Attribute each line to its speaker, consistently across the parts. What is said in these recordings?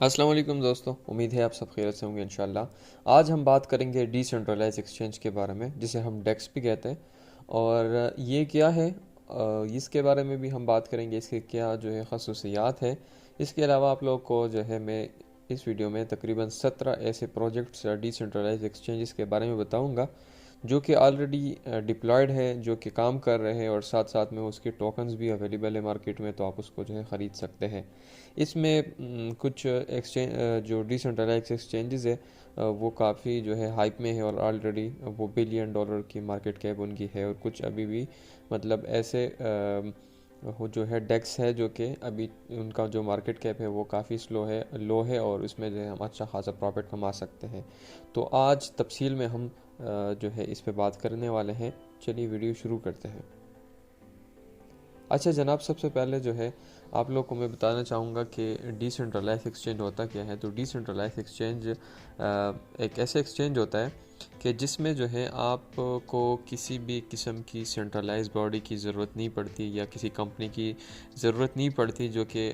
Speaker 1: अस्सलाम वालेकुम दोस्तों, उम्मीद है आप सब खैरियत से होंगे इंशाल्लाह। आज हम बात करेंगे डिसेंट्रलाइज एक्सचेंज के बारे में, जिसे हम डेक्स भी कहते हैं। और ये क्या है, इसके बारे में भी हम बात करेंगे, इसके क्या जो है खसूसियात है। इसके अलावा आप लोग को जो है मैं इस वीडियो में तकरीबन 17 ऐसे प्रोजेक्ट्स डिसेंट्रलाइज एक्सचेंजेस के बारे में बताऊंगा जो कि ऑलरेडी डिप्लॉयड है, जो कि काम कर रहे हैं, और साथ साथ में उसके टोकन्स भी अवेलेबल है मार्केट में, तो आप उसको जो है ख़रीद सकते हैं। इसमें कुछ एक्सचेंज जो डिसेंट्रलाइज एक्सचेंजेस है, वो काफ़ी जो है हाइप में है, और ऑलरेडी वो $1 बिलियन की मार्केट कैप उनकी है। और कुछ अभी भी मतलब ऐसे वो जो है डेक्स है जो कि अभी उनका जो मार्केट कैप है वो काफ़ी लो है, और उसमें जो है हम अच्छा खासा प्रॉफिट कमा सकते हैं। तो आज तफसील में हम जो है इस पे बात करने वाले हैं। चलिए वीडियो शुरू करते हैं। अच्छा जनाब, सबसे पहले जो है आप लोग को मैं बताना चाहूँगा कि डिसेंट्रलाइज एक्सचेंज होता क्या है। तो डिसेंट्रलाइज एक्सचेंज एक ऐसे एक्सचेंज होता है कि जिसमें जो है आपको किसी भी किस्म की सेंट्रलाइज बॉडी की ज़रूरत नहीं पड़ती, या किसी कंपनी की ज़रूरत नहीं पड़ती जो कि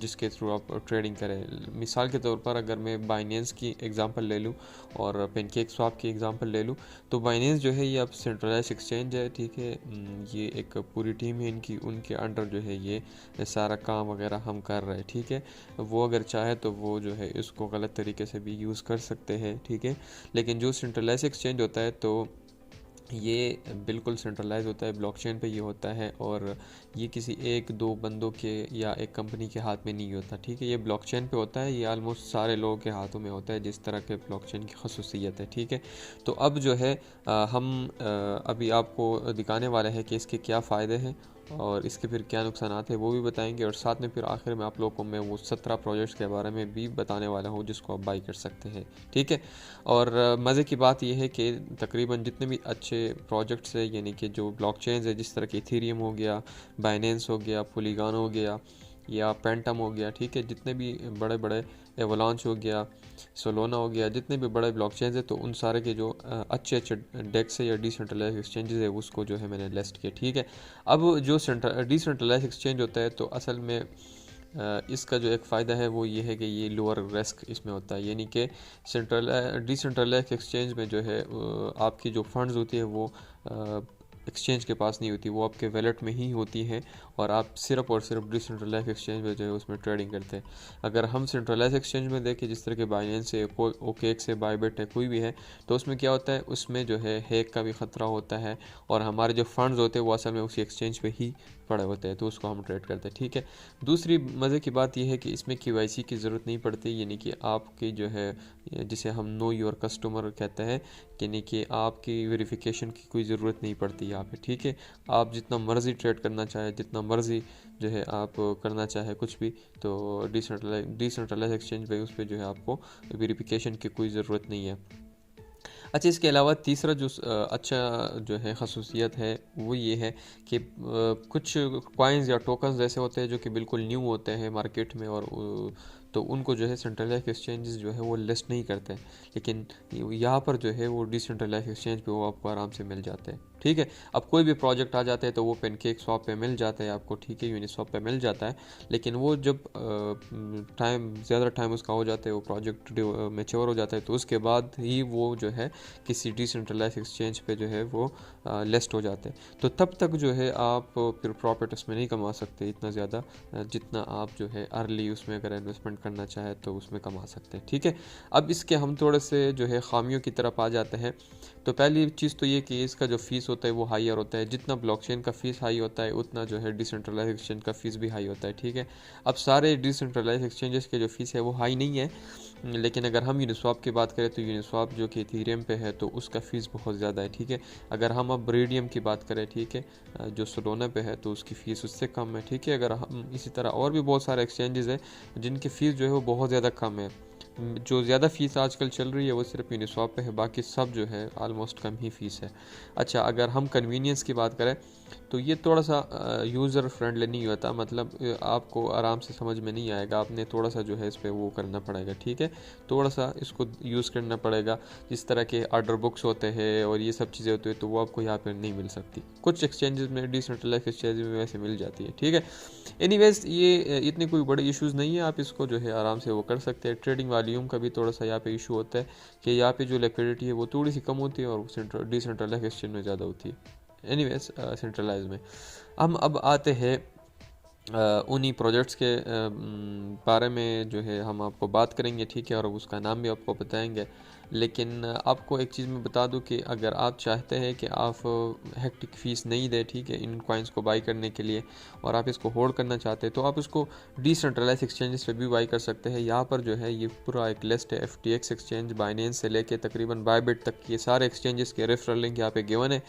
Speaker 1: जिसके थ्रू आप ट्रेडिंग करें। मिसाल के तौर पर अगर मैं बाइनेंस की एग्ज़ांपल ले लूँ और पेनकेक स्वैप की एग्ज़ांपल ले लूँ, तो बाइनेंस जो है ये अब सेंट्रलाइज एक्सचेंज है, ठीक है। ये एक पूरी टीम है इनकी, उनके अंडर जो है ये सारा काम वगैरह हम कर रहे हैं, ठीक है। वो अगर चाहे तो वो जो है इसको गलत तरीके से भी यूज़ कर सकते हैं, ठीक है। लेकिन जो सेंट्रलाइज एक्सचेंज होता है तो ये बिल्कुल सेंट्रलाइज होता है, ब्लॉकचेन पे ये होता है, और ये किसी एक दो बंदों के या एक कंपनी के हाथ में नहीं होता, ठीक है। ये ब्लॉकचेन पे होता है, ये आलमोस्ट सारे लोगों के हाथों में होता है, जिस तरह के ब्लॉकचेन की खसूसियत है, ठीक है। तो अब जो है हम अभी आपको दिखाने वाले हैं कि इसके क्या फ़ायदे हैं और इसके फिर क्या नुकसान हैं वो भी बताएंगे, और साथ में फिर आखिर में आप लोगों को मैं वो 17 प्रोजेक्ट्स के बारे में भी बताने वाला हूँ जिसको आप बाई कर सकते हैं, ठीक है। और मज़े की बात यह है कि तकरीबन जितने भी अच्छे प्रोजेक्ट्स है, यानी कि जो ब्लॉकचेन्स है, जिस तरह की इथेरियम हो गया, बाइनेंस हो गया, पोलीगॉन हो गया, या पेंटम हो गया, ठीक है। जितने भी बड़े बड़े एवलांच हो गया, सोलोना हो गया, जितने भी बड़े ब्लॉकचेन्स है, तो उन सारे के जो अच्छे अच्छे डेक्स है या डिसेंट्रलाइज एक्सचेंजेस है उसको जो है मैंने लिस्ट किया, ठीक है। अब जो डिसेंट्रलाइज एक्सचेंज होता है तो असल में इसका जो एक फ़ायदा है वो ये है कि ये लोअर रिस्क इसमें होता है, यानी कि डिसेंट्रलाइज एक्सचेंज में जो है आपकी जो फंड्स होती है वो एक्सचेंज के पास नहीं होती, वो आपके वैलेट में ही होती हैं, और आप सिर्फ और सिर्फ डिसेंट्रलाइज एक्सचेंज में जो है उसमें ट्रेडिंग करते हैं। अगर हम सेंट्रलाइज एक्सचेंज में देखें, जिस तरह के बाइनेंस है, ओकेएक्स है, बायबिट है, कोई भी है, तो उसमें क्या होता है, उसमें जो है हैक का भी ख़तरा होता है, और हमारे जो फंड्स होते हैं वो असल में उसी एक्सचेंज पे ही पड़े होते हैं, तो उसको हम ट्रेड करते हैं, ठीक है। दूसरी मज़े की बात यह है कि इसमें केवाईसी की ज़रूरत नहीं पड़ती, यानी कि आपकी जो है जिसे हम नो योर कस्टमर कहते हैं, यानी कि आपकी वेरिफिकेशन की कोई ज़रूरत नहीं पड़ती यहाँ पे, ठीक है। आप जितना मर्ज़ी ट्रेड करना चाहे, जितना मर्ज़ी जो है आप करना चाहे कुछ भी, तो डिसेंट्रलाइज एक्सचेंज पे उस पर जो है आपको वेरिफिकेशन की कोई ज़रूरत नहीं है। अच्छा, इसके अलावा तीसरा जो अच्छा जो है खसूसियत है वो ये है कि कुछ कॉइन्स या टोकन्स ऐसे होते हैं जो कि बिल्कुल न्यू होते हैं मार्केट में, और तो उनको जो है सेंट्रलाइज एक्सचेंजेस जो है वो लिस्ट नहीं करते हैं, लेकिन यहाँ पर जो है वो डिसेंट्रलाइज एक्सचेंज पे वो आपको आराम से मिल जाते हैं, ठीक है। अब कोई भी प्रोजेक्ट आ जाता है तो वो पेनकेक स्वैप पे मिल जाता है आपको, ठीक है, यूनिस्वैप पे मिल जाता है। लेकिन वो जब ज़्यादा टाइम उसका हो जाता है, वो प्रोजेक्ट मेच्योर हो जाता है, तो उसके बाद ही वो जो है किसी डिसेंट्रलाइज एक्सचेंज पे जो है वो लिस्ट हो जाते हैं। तो तब तक जो है आप फिर प्रॉफिट उसमें नहीं कमा सकते इतना ज़्यादा, जितना आप जो है अर्ली उसमें अगर इन्वेस्टमेंट करना चाहे तो उसमें कमा सकते हैं, ठीक है। अब इसके हम थोड़े से जो है खामियों की तरफ आ जाते हैं। तो पहली चीज़ तो ये कि इसका जो फ़ीस होता है वो हाईयर होता है, जितना ब्लॉकचेन का फ़ीस हाई होता है उतना जो है डिसेंट्रलाइज एक्सचेंज का फ़ीस भी हाई होता है, ठीक है। अब सारे डिसेंट्रलाइज एक्सचेंजेस के जो फ़ीस है वो हाई नहीं है, लेकिन अगर हम यूनिस्वैप की बात करें तो यूनिस्वैप जो कि इथेरियम पे है तो उसका फ़ीस बहुत ज़्यादा है, ठीक है। अगर हम अब रेडियम की बात करें, ठीक है, जो सोलोना पे है, तो उसकी फ़ीस उससे कम है, ठीक है। अगर हम इसी तरह और भी बहुत सारे एक्सचेंजेस हैं जिनकी फ़ीस जो है वो बहुत ज़्यादा कम है। जो ज़्यादा फ़ीस आजकल चल रही है वो सिर्फ यूनिस्वैप पे है, बाकी सब जो है आलमोस्ट कम ही फ़ीस है। अच्छा, अगर हम कन्वीनियंस की बात करें तो ये थोड़ा सा यूज़र फ्रेंडली नहीं होता, मतलब आपको आराम से समझ में नहीं आएगा, आपने थोड़ा सा जो है इस पर वो करना पड़ेगा, ठीक है, थोड़ा सा इसको यूज़ करना पड़ेगा। जिस तरह के ऑर्डर बुक्स होते हैं और ये सब चीज़ें होती है तो वो आपको यहाँ पर नहीं मिल सकती, कुछ एक्सचेंजेस में, डिसेंट्रलाइज्ड एक्सचेंज में वैसे मिल जाती है, ठीक है। एनीवेज ये इतनी कोई बड़े इश्यूज़ नहीं है, आप इसको जो है आराम से वो कर सकते हैं। ट्रेडिंग वॉल्यूम का भी थोड़ा सा यहाँ पे इशू होता है कि यहाँ पे जो लिक्विडिटी है वो थोड़ी सी कम होती है और डिसेंट्रलाइज्ड एक्सचेंज में ज़्यादा होती है। एनीवेज सेंट्रलाइज में हम अब आते हैं उन्हीं प्रोजेक्ट्स के बारे में जो है हम आपको बात करेंगे, ठीक है, और उसका नाम भी आपको बताएंगे। लेकिन आपको एक चीज़ मैं बता दूं कि अगर आप चाहते हैं कि आप हेक्टिक फ़ीस नहीं दें, ठीक है, इन कॉइन्स को बाई करने के लिए, और आप इसको होल्ड करना चाहते हैं तो आप इसको डिसेंट्रलाइज एक्सचेंजेस पे भी बाई कर सकते हैं। यहाँ पर जो है ये पूरा एक लिस्ट है, FTX एक्सचेंज, बाइनेंस से लेके तकरीबन बायबिट तक ये सारे एक्सचेंजेस के रेफरल लिंक यहाँ पे गिवन है।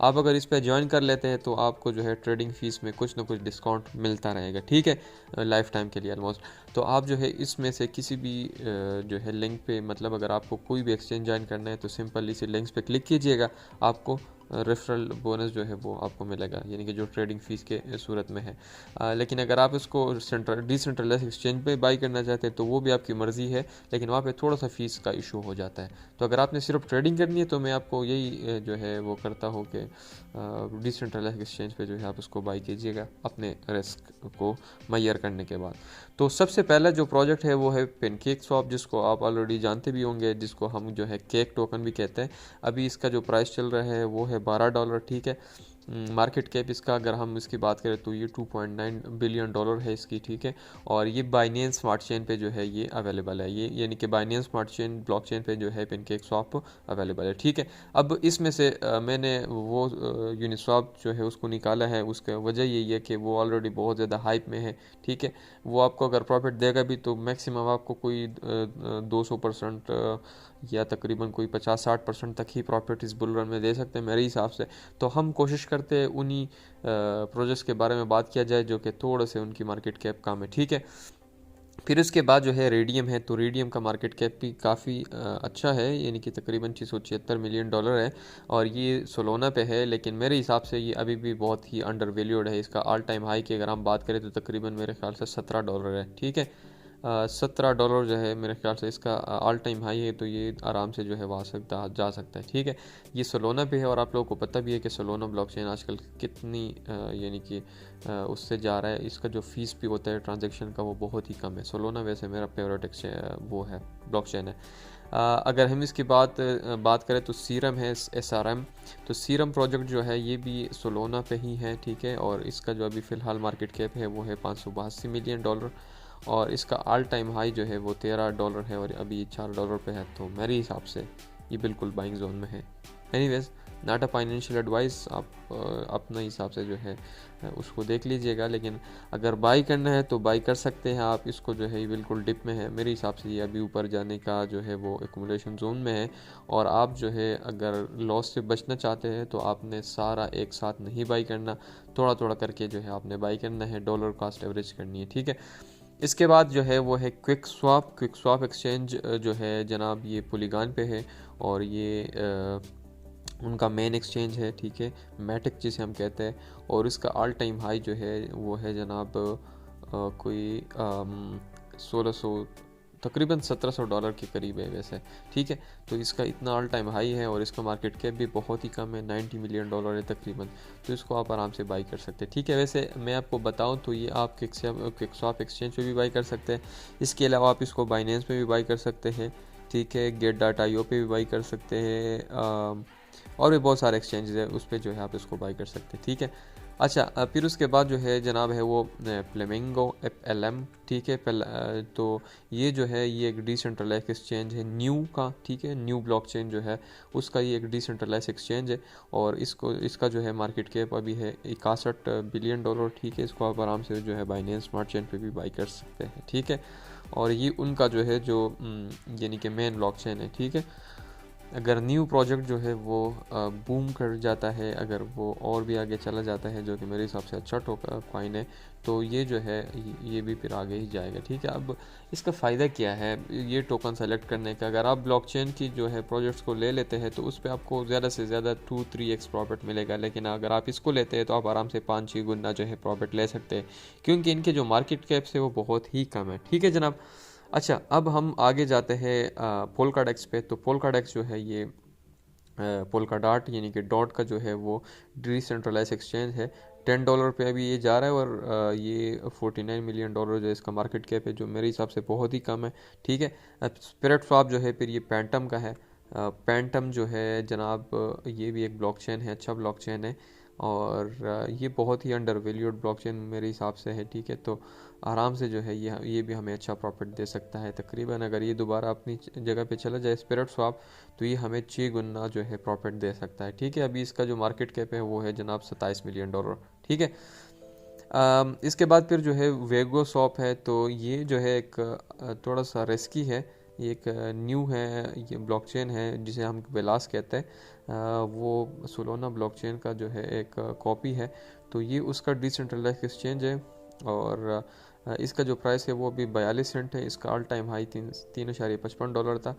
Speaker 1: आप अगर इस पर ज्वाइन कर लेते हैं तो आपको जो है ट्रेडिंग फ़ीस में कुछ ना कुछ डिस्काउंट मिलता रहेगा, ठीक है, लाइफ टाइम के लिए ऑलमोस्ट। तो आप जो है इसमें से किसी भी जो है लिंक पे, मतलब अगर आपको कोई भी एक्सचेंज ज्वाइन करना है तो सिंपल इसी लिंक्स पे क्लिक कीजिएगा, आपको रेफरल बोनस जो है वो आपको मिलेगा, यानी कि जो ट्रेडिंग फ़ीस के सूरत में है। लेकिन अगर आप इसको डिसेंट्रलाइज्ड एक्सचेंज पे बाई करना चाहते हैं तो वो भी आपकी मर्ज़ी है, लेकिन वहाँ पे थोड़ा सा फ़ीस का इशू हो जाता है। तो अगर आपने सिर्फ ट्रेडिंग करनी है तो मैं आपको यही जो है वो करता हूँ कि डिसेंट्रलाइज्ड एक्सचेंज पे जो है आप उसको बाई कीजिएगा अपने रिस्क को मुहैया करने के बाद। तो सबसे पहला जो प्रोजेक्ट है वो है पेनकेकस्वैप, जिसको आप ऑलरेडी जानते भी होंगे, जिसको हम जो है केक टोकन भी कहते हैं। अभी इसका जो प्राइस चल रहा है वो है $12, ठीक है। मार्केट कैप इसका अगर हम इसकी बात करें तो ये $2.9 बिलियन है इसकी, ठीक है। और ये बाइनेंस स्मार्ट चेन पे जो है ये अवेलेबल है, ये यानी कि बाइनेंस स्मार्ट चेन ब्लॉकचेन पे जो है पेनकेकस्वैप अवेलेबल है, ठीक है। अब इसमें से मैंने वो यूनिस्वैप जो है उसको निकाला है, उसका वजह यही है कि वो ऑलरेडी बहुत ज़्यादा हाइप में है, ठीक है। वो आपको अगर प्रॉफिट देगा भी तो मैक्सिमम आपको कोई 200% या तकरीबन कोई 50-60% तक ही प्रॉफिट इस बुल रन में दे सकते हैं मेरे हिसाब से। तो हम कोशिश करते हैं उन्हीं प्रोजेक्ट्स के बारे में बात किया जाए जो कि थोड़े से उनकी मार्केट कैप कम है, ठीक है। फिर उसके बाद जो है रेडियम है, तो रेडियम का मार्केट कैप भी काफ़ी अच्छा है, यानी कि तकरीबन $676 मिलियन है, और ये सोलोना पे है। लेकिन मेरे हिसाब से ये अभी भी बहुत ही अंडर वैल्यूड है। इसका ऑल टाइम हाई की अगर हम बात करें तो तकरीबन मेरे ख्याल से $17 है, ठीक है। $17 जो है मेरे ख्याल से इसका ऑल टाइम हाई है, तो ये आराम से जो है वहाँ सकता जा सकता है, ठीक है। ये सोलोना पे है और आप लोगों को पता भी है कि सोलोना ब्लॉकचेन आजकल कितनी यानी कि उससे जा रहा है। इसका जो फ़ीस भी होता है ट्रांजैक्शन का वो बहुत ही कम है। सोलोना वैसे मेरा फेवरेट वो है, ब्लॉकचेन है। अगर हम इसकी बात करें तो सीरम है, SRM। तो सीरम प्रोजेक्ट जो है ये भी सोलोना पे ही है, ठीक है। और इसका जो अभी फ़िलहाल मार्केट कैप है वो है $582 मिलियन, और इसका ऑल टाइम हाई जो है वो $13 है और अभी ये $4 पे है। तो मेरे हिसाब से ये बिल्कुल बाइंग जोन में है। Anyways, not a financial advice, आप अपने हिसाब से जो है उसको देख लीजिएगा। लेकिन अगर बाई करना है तो बाई कर सकते हैं आप। इसको जो है ये बिल्कुल डिप में है, मेरे हिसाब से ये अभी ऊपर जाने का जो है वो एक्यूमुलेशन जोन में है। और आप जो है अगर लॉस से बचना चाहते हैं तो आपने सारा एक साथ नहीं बाई करना, थोड़ा थोड़ा करके जो है आपने बाई करना है, डॉलर कॉस्ट एवरेज करनी है, ठीक है। इसके बाद जो है वो है क्विकस्वैप एक्सचेंज जो है जनाब, ये पोलीगॉन पे है और ये उनका मेन एक्सचेंज है, ठीक है, मैटिक जिसे हम कहते हैं। और इसका ऑल टाइम हाई जो है वो है जनाब कोई 1600 तकरीबन $1700 के करीब है वैसे, ठीक है। तो इसका इतना ऑल टाइम हाई है और इसका मार्केट कैप भी बहुत ही कम है, $90 मिलियन है तकरीबन। तो इसको आप आराम से बाई कर सकते हैं, ठीक है। वैसे मैं आपको बताऊं तो ये आप क्विकस्वैप एक्सचेंज पे भी बाई कर सकते हैं। इसके अलावा आप इसको बाइनेंस पे भी बाई कर सकते हैं, ठीक है, Get.io पे भी बाई कर सकते हैं, और भी बहुत सारे एक्सचेंजेस है उस पर जो है आप इसको बाई कर सकते हैं, ठीक है। अच्छा, फिर उसके बाद जो है जनाब है वो फ्लेमिंगो FLM, ठीक है। तो ये जो है ये एक डिसेंट्रलाइज एक्सचेंज है न्यू का, ठीक है। न्यू ब्लॉकचेन जो है उसका ये एक डिसेंट्रलाइज एक्सचेंज है और इसका जो है मार्केट कैप अभी है $61 बिलियन, ठीक है। इसको आप आराम से जो है बाइनेंस स्मार्ट चेन पे भी बाई कर सकते हैं, ठीक है। और ये उनका जो है जो यानी कि मेन ब्लॉकचेन है, ठीक है। अगर न्यू प्रोजेक्ट जो है वो बूम कर जाता है, अगर वो और भी आगे चला जाता है, जो कि मेरे हिसाब से अच्छा कॉइन है, तो ये जो है ये भी फिर आगे ही जाएगा। ठीक है, अब इसका फ़ायदा क्या है ये टोकन सेलेक्ट करने का? अगर आप ब्लॉकचेन की जो है प्रोजेक्ट्स को ले लेते हैं तो उस पर आपको ज़्यादा से ज़्यादा 2-3x प्रॉफिट मिलेगा, लेकिन अगर आप इसको लेते हैं तो आप आराम से 5-6 गुना जो है प्रॉफिट ले सकते हैं, क्योंकि इनके जो मार्केट कैप्स है वो बहुत ही कम है। ठीक है जनाब। अच्छा, अब हम आगे जाते हैं पोलकाडेक्स पे। तो पोलकाडेक्स जो है ये पोलका डॉट यानी कि डॉट का जो है वो डिसेंट्रलाइज एक्सचेंज है। $10 पे अभी ये जा रहा है, और ये $49 मिलियन जो इसका मार्केट कैप है, जो मेरे हिसाब से बहुत ही कम है। ठीक है। अब स्पिरिट स्वैप जो है फिर ये पैंटम का है। पैंटम जो है जनाब ये भी एक ब्लॉकचेन है, अच्छा ब्लॉकचेन है, और ये बहुत ही अंडर वैल्यूड ब्लॉकचेन मेरे हिसाब से है। ठीक है, तो आराम से जो है ये भी हमें अच्छा प्रॉफिट दे सकता है। तकरीबन अगर ये दोबारा अपनी जगह पे चला जाए स्पिरिट स्वैप, तो ये हमें 6 गुना जो है प्रॉफिट दे सकता है। ठीक है, अभी इसका जो मार्केट कैप है वो है जनाब $27 मिलियन। ठीक है। इसके बाद फिर जो है वेगो शॉप है। तो ये जो है एक थोड़ा सा रिस्की है, ये एक न्यू है, ये ब्लॉकचेन है जिसे हम वेलास कहते हैं। वो सोलोना ब्लॉकचेन का जो है एक कॉपी है। तो ये उसका डिसेंट्रलाइज एक्सचेंज है, और इसका जो प्राइस है वो अभी 42 सेंट है। इसका ऑल टाइम हाई 3.55 डॉलर था।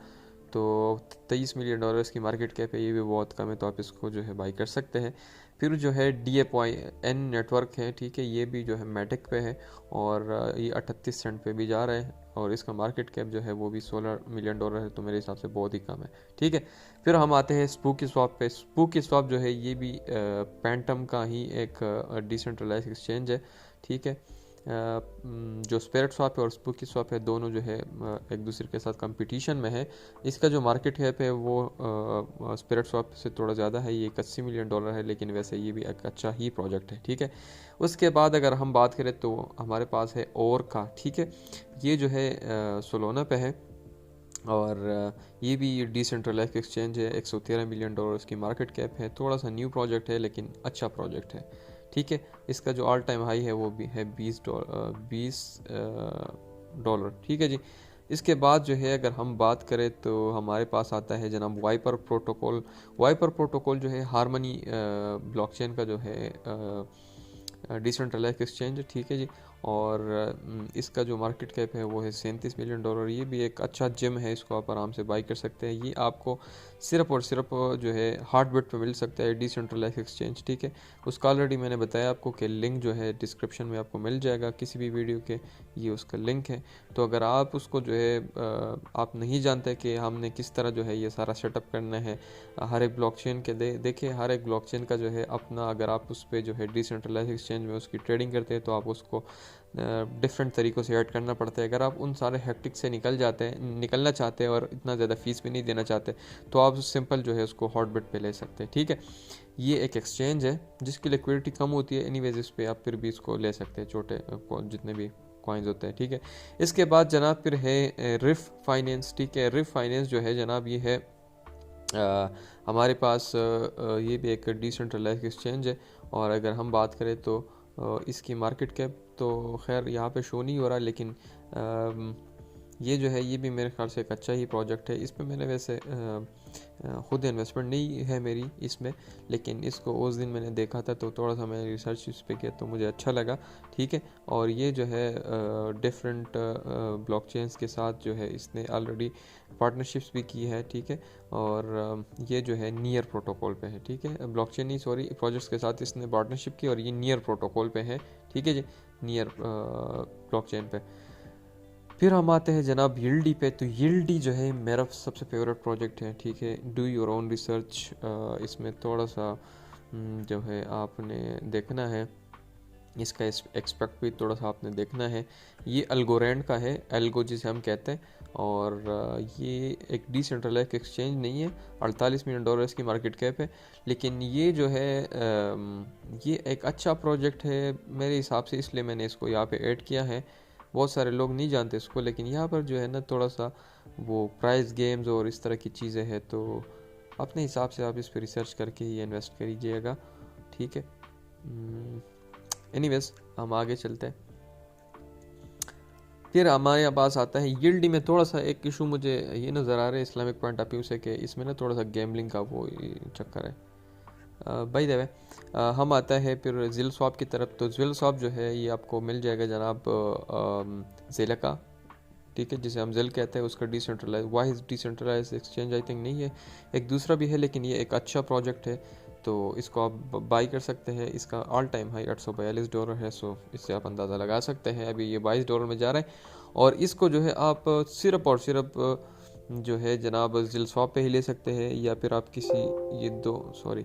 Speaker 1: तो $23 मिलियन इसकी मार्केट कैप है, ये भी बहुत कम है, तो आप इसको जो है बाई कर सकते हैं। फिर जो है DAPN नेटवर्क है। ठीक है, ये भी जो है मैटिक पे है, और ये 38 सेंट पे भी जा रहा है, और इसका मार्केट कैप जो है वो भी $16 मिलियन है, तो मेरे हिसाब से बहुत ही कम है। ठीक है। फिर हम आते हैं स्पूकी स्वैप पे। स्पूकी स्वैप जो है ये भी पैंटम का ही एक डिसेंट्रलाइज एक्सचेंज है। ठीक है। जो स्पिरिट स्वैप है और स्पूकी स्वैप है, दोनों जो है एक दूसरे के साथ कंपटीशन में है। इसका जो मार्केट कैप है वो स्पिरिट स्वैप से थोड़ा ज़्यादा है, ये $81 मिलियन है, लेकिन वैसे ये भी एक अच्छा ही प्रोजेक्ट है। ठीक है। उसके बाद अगर हम बात करें तो हमारे पास है और का। ठीक है, ये जो है सोलोना पे है, और ये भी डिसेंट्रलाइज एक्सचेंज है। $113 मिलियन इसकी मार्केट कैप है, थोड़ा सा न्यू प्रोजेक्ट है लेकिन अच्छा प्रोजेक्ट है। ठीक है। इसका जो ऑल टाइम हाई है वो भी है $20। ठीक है जी। इसके बाद जो है अगर हम बात करें तो हमारे पास आता है जनाब वाइपर प्रोटोकॉल। वाइपर प्रोटोकॉल जो है हारमनी ब्लॉकचेन का जो है डिसेंट्रलाइज एक्सचेंज। ठीक है जी। और इसका जो मार्केट कैप है वो है $37 मिलियन। ये भी एक अच्छा जिम है, इसको आप आराम से बाई कर सकते हैं। ये आपको सिर्फ और सिर्फ जो है हार्टबीट पे मिल सकता है, डिसेंट्रलाइज एक्सचेंज। ठीक है। उसका ऑलरेडी मैंने बताया आपको कि लिंक जो है डिस्क्रिप्शन में आपको मिल जाएगा किसी भी वीडियो के, ये उसका लिंक है। तो अगर आप उसको जो है आप नहीं जानते कि हमने किस तरह जो है ये सारा सेटअप करना है हर एक ब्लॉकचेन के देखिए हर एक ब्लॉकचेन का जो है अपना, अगर आप उस पर जो है डिसेंट्रलाइज एक्सचेंज में उसकी ट्रेडिंग करते हैं तो आप उसको डिफरेंट तरीक़ों से ऐड करना पड़ता है। अगर आप उन सारे हैक्टिक से निकलना चाहते हैं और इतना ज़्यादा फीस भी नहीं देना चाहते, तो आप सिंपल जो है उसको हॉटबिट पे ले सकते हैं। ठीक है। ये एक एक्सचेंज है जिसकी लिक्विडिटी कम होती है, एनीवेज इस पे आप फिर भी इसको ले सकते हैं, छोटे जितने भी कॉइन्स होते हैं। ठीक है। इसके बाद जनाब फिर है रिफ फाइनेंस। ठीक है, रिफ फाइनेंस जो है जनाब ये है हमारे पास ये भी एक डिसेंट्रलाइज एक्सचेंज है, और अगर हम बात करें तो इसकी मार्केट कैप तो खैर यहाँ पे शो नहीं हो रहा, लेकिन ये जो है ये भी मेरे ख्याल से एक अच्छा ही प्रोजेक्ट है। इस पर मैंने वैसे ख़ुद इन्वेस्टमेंट नहीं है मेरी इसमें, लेकिन इसको उस दिन मैंने देखा था तो थोड़ा सा मैंने रिसर्च इस पर किया तो मुझे अच्छा लगा। ठीक है। और ये जो है डिफरेंट ब्लॉकचेन्स के साथ जो है इसने ऑलरेडी पार्टनरशिप्स भी की है। ठीक है। और ये जो है नियर प्रोटोकॉल पे है। ठीक है, ब्लॉकचेन नहीं सॉरी प्रोजेक्ट्स के साथ इसने पार्टनरशिप की, और ये नियर प्रोटोकॉल पे है। ठीक है जी, नियर ब्लॉकचेन पे। फिर हम आते हैं जनाब यील्डी पे। तो यील्डी जो है मेरा सबसे फेवरेट प्रोजेक्ट है। ठीक है, डू योर ओन रिसर्च, इसमें थोड़ा सा जो है आपने देखना है, इसका एक्सपेक्ट भी थोड़ा सा आपने देखना है। ये अल्गोरेंड का है, एल्गो जिसे हम कहते हैं, और ये एक डिसेंट्रलाइज एक्सचेंज नहीं है। $48 मिलियन इसकी मार्केट कैप है, लेकिन ये जो है ये एक अच्छा प्रोजेक्ट है मेरे हिसाब से, इसलिए मैंने इसको यहाँ पे ऐड किया है। बहुत सारे लोग नहीं जानते इसको, लेकिन यहाँ पर जो है ना थोड़ा सा वो प्राइस गेम्स और इस तरह की चीज़ें हैं, तो अपने हिसाब से आप इस पर रिसर्च करके ही इन्वेस्ट करिएगा। ठीक है। एनीवेज हम आगे चलते हैं। फिर हमारे पास आता है यील्ड में थोड़ा सा एक इशू मुझे ये नज़र आ रहा है इस्लामिक पॉइंट ऑफ व्यू से कि इसमें ना थोड़ा सा गैम्बलिंग का वो चक्कर है। बाय द वे हम आता है फिर जिल स्वैप की तरफ। तो जिल स्वैप जो है ये आपको मिल जाएगा जनाब ज़ेला का, ठीक है, जिसे हम जिल कहते हैं, उसका डिसेंट्रलाइज वाहिद डिसेंट्रलाइज एक्सचेंज आई थिंक नहीं है, एक दूसरा भी है, लेकिन ये एक अच्छा प्रोजेक्ट है, तो इसको आप बाई कर सकते हैं। इसका ऑल टाइम हाई $842 है, सो इससे आप अंदाज़ा लगा सकते हैं अभी ये $22 में जा रहा है। और इसको जो है आप सिर्फ और सिर्फ जो है जनाब जिल स्वैप पे ही ले सकते हैं, या फिर आप किसी ये दो सॉरी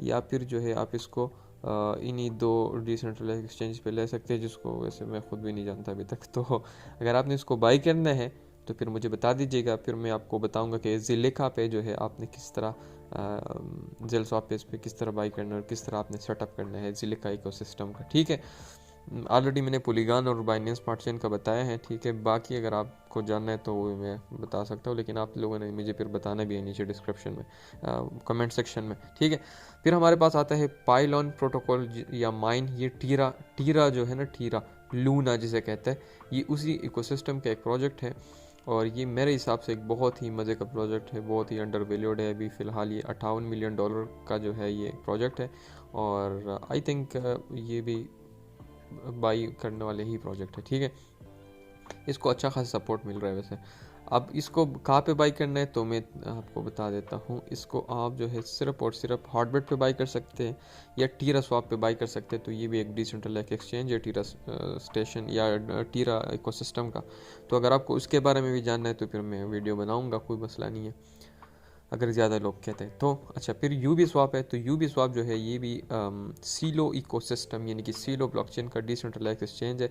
Speaker 1: या फिर जो है आप इसको इन्हीं दो डिसेंट्रलाइज एक्सचेंज पे ले सकते हैं, जिसको वैसे मैं ख़ुद भी नहीं जानता अभी तक। तो अगर आपने इसको बाई करना है तो फिर मुझे बता दीजिएगा, फिर मैं आपको बताऊंगा कि ज़िलिका पे जो है आपने किस तरह ज़िल स्वैप पे इस पे किस तरह बाई करना है और किस तरह आपने सेटअप करना है ज़िलिका इकोसिस्टम का, ठीक है। ऑलरेडी मैंने पोलीगॉन और बाइनेंस स्मार्ट चेन का बताया है, ठीक है। बाकी अगर आपको जानना है तो वो मैं बता सकता हूँ, लेकिन आप लोगों ने मुझे फिर बताना भी है नीचे डिस्क्रिप्शन में कमेंट सेक्शन में, ठीक है। फिर हमारे पास आता है पाइलॉन प्रोटोकॉल या माइन। ये टीरा जो है ना, टीरा लूना जिसे कहते हैं, ये उसी इकोसिस्टम का एक प्रोजेक्ट है, और ये मेरे हिसाब से एक बहुत ही मज़े का प्रोजेक्ट है, बहुत ही अंडर वैल्यूड है। अभी फ़िलहाल ये $58 मिलियन का जो है ये प्रोजेक्ट है, और आई थिंक ये भी बाई करने वाले ही प्रोजेक्ट है, ठीक है। इसको अच्छा खासा सपोर्ट मिल रहा है वैसे। अब इसको कहाँ पे बाई करना है तो मैं आपको बता देता हूँ। इसको आप जो है सिर्फ और सिर्फ हॉटबिट पे बाई कर सकते हैं, या टीरा स्वैप पे बाई कर सकते हैं। तो ये भी एक डिसेंट्रलाइज्ड एक्सचेंज है, टीरा स्टेशन या टीरा इकोसिस्टम का। तो अगर आपको उसके बारे में भी जानना है तो फिर मैं वीडियो बनाऊँगा, कोई मसला नहीं है अगर ज़्यादा लोग कहते हैं तो। अच्छा, फिर यूबी स्वैप है। तो यूबी स्वैप जो है ये भी सीलो इकोसिस्टम यानी कि सीलो ब्लॉकचेन का डिसेंट्रलाइज्ड एक्सचेंज है,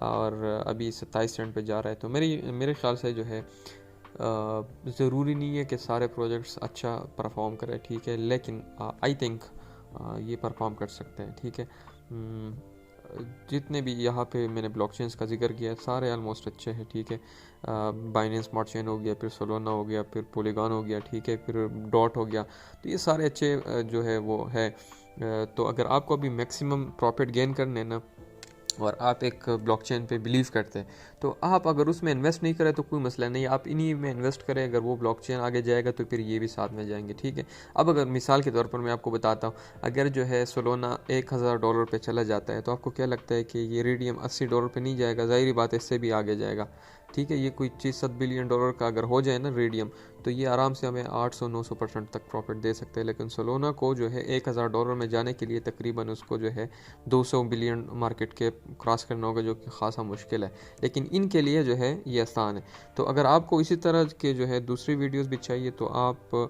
Speaker 1: और अभी 27 सेंट पे जा रहा है। तो मेरे ख्याल से जो है ज़रूरी नहीं है कि सारे प्रोजेक्ट्स अच्छा परफॉर्म करें, ठीक है, लेकिन आई थिंक ये परफॉर्म कर सकते हैं, ठीक है। जितने भी यहाँ पे मैंने ब्लॉकचेन्स का जिक्र किया सारे ऑलमोस्ट अच्छे हैं, ठीक है। बाइनेंस स्मार्ट चेन हो गया, फिर सोलोना हो गया, फिर पोलीगॉन हो गया, ठीक है, फिर डॉट हो गया। तो ये सारे अच्छे जो है वो है। तो अगर आपको अभी मैक्सिमम प्रॉफिट गेन करने हैं ना, और आप एक ब्लॉकचेन पे बिलीव करते हैं, तो आप अगर उसमें इन्वेस्ट नहीं करें तो कोई मसला नहीं, आप इन्हीं में इन्वेस्ट करें। अगर वो ब्लॉकचेन आगे जाएगा तो फिर ये भी साथ में जाएंगे, ठीक है। अब अगर मिसाल के तौर पर मैं आपको बताता हूँ, अगर जो है सोलोना $1000 पे चला जाता है, तो आपको क्या लगता है कि ये रेडियम $80 पे नहीं जाएगा? ज़ाहिर बात है इससे भी आगे जाएगा, ठीक है। ये कोई चीज़ $7 बिलियन का अगर हो जाए ना रेडियम, तो ये आराम से हमें 800-900% तक प्रॉफिट दे सकते हैं। लेकिन सोलोना को जो है $1000 में जाने के लिए तकरीबन उसको जो है 200 बिलियन मार्केट के क्रॉस करना होगा, जो कि खासा मुश्किल है। लेकिन इनके लिए जो है ये आसान है। तो अगर आपको इसी तरह के जो है दूसरी वीडियोस भी चाहिए तो आप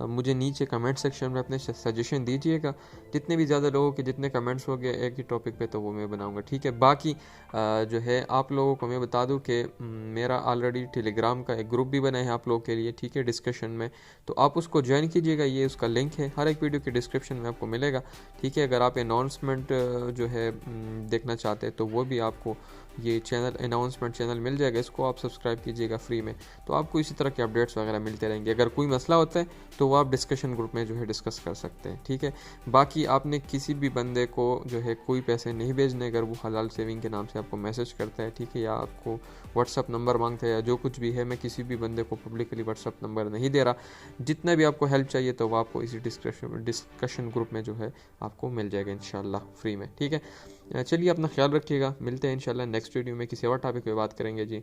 Speaker 1: मुझे नीचे कमेंट सेक्शन में अपने सजेशन दीजिएगा। जितने भी ज़्यादा लोगों के जितने कमेंट्स हो गए एक ही टॉपिक पे, तो वो मैं बनाऊंगा, ठीक है। बाकी जो है आप लोगों को मैं बता दूं कि मेरा ऑलरेडी टेलीग्राम का एक ग्रुप भी बना है आप लोगों के लिए, ठीक है, डिस्कशन में, तो आप उसको ज्वाइन कीजिएगा। ये उसका लिंक है हर एक वीडियो के डिस्क्रिप्शन में आपको मिलेगा, ठीक है। अगर आप अनाउंसमेंट जो है देखना चाहते हैं तो वो भी आपको ये चैनल अनाउंसमेंट चैनल मिल जाएगा, इसको आप सब्सक्राइब कीजिएगा फ्री में, तो आपको इसी तरह के अपडेट्स वगैरह मिलते रहेंगे। अगर कोई मसला होता है तो वो आप डिस्कशन ग्रुप में जो है डिस्कस कर सकते हैं, ठीक है। बाकी आपने किसी भी बंदे को जो है कोई पैसे नहीं भेजने, अगर वो हलाल सेविंग के नाम से आपको मैसेज करता है, ठीक है, या आपको व्हाट्सअप नंबर मांगता है या जो कुछ भी है, मैं किसी भी बंदे को पब्लिकली व्हाट्सअप नंबर नहीं दे रहा। जितना भी आपको हेल्प चाहिए तो वो आपको इसी डिस्कशन ग्रुप में जो है आपको मिल जाएगा इंशाल्लाह फ्री में, ठीक है। चलिए अपना ख्याल रखिएगा, मिलते हैं इंशाल्लाह नेक्स्ट वीडियो में, किसी और टॉपिक पे बात करेंगे जी।